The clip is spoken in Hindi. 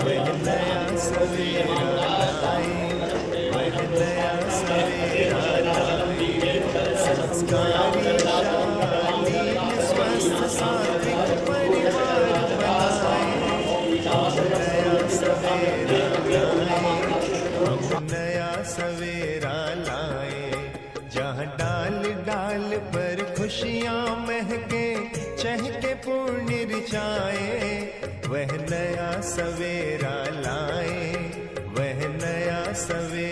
वह नया सवेरा लाए, वह नया सवेरा लाए। संस्कारी शालीन स्वस्थ सात्विक परिवार बनाए, नया सवेरा लाए, हम नया सवेरा लाए। जहाँ डाल डाल पर खुशियाँ महके, चहके पुण्य रिचाए, वह नया सवेरा लाए, वह नया सवेरा